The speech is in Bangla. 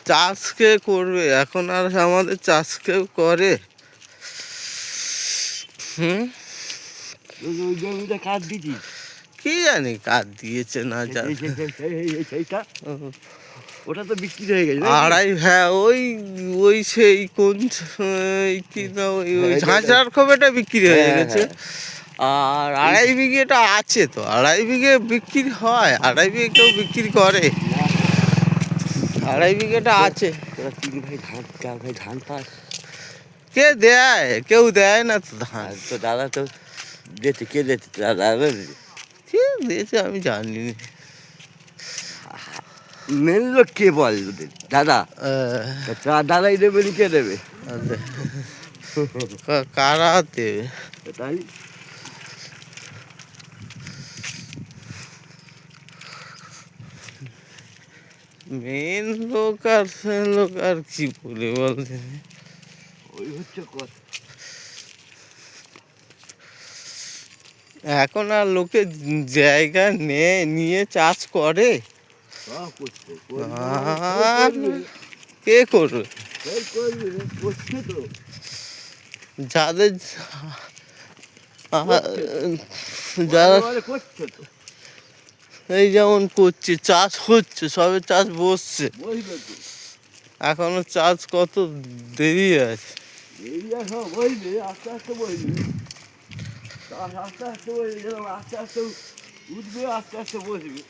চাষ কে করবে এখন? আর আমাদের চাষ কেউ করে? জমিটা কাজ দিচ্ছি, কি জানি কার দিয়েছে না জানি। সেইটা ওটা তো বিক্রি হয়ে গেছে। আড়াই, হ্যাঁ ওই ওই সেই কোন কি না ওই ঝাঁঝরার খোপেটা বিক্রি হয়ে গেছে। আর আড়াই বিঘেটা আছে তো, আড়াই বিঘে বিক্রি হয়? আড়াই বিঘে কেউ বিক্রি করে? আড়াই বিঘেটা আছে। তোরা 3 ভাই ধান, 4 ভাই ধান পাস। কে দেয়? কেউ দেয় না তো ধান। তো দাদা তো দিয়েছে, কে দিয়েছে? দাদা কে দিয়েছে আমি জানি না। মেন লোক কে বল? দাদা। দাদাই দেবে, কে দেবে? কারা দেবে? তাই মেন লোক আর লোক আর কি বলে বলতে, ওই হচ্ছে কথা। এখন আর লোকে জায়গা নিয়ে চাষ করে? কে করবে? যাদের যারা এই যেমন করছে, চাষ হচ্ছে, সবে চাষ বসছে, এখনো চাষ কত দেরি আছে। আস্তে আস্তে বসবে, আস্তে আস্তে বসবে, আস্তে আস্তে উঠবে, আস্তে আস্তে বসবে।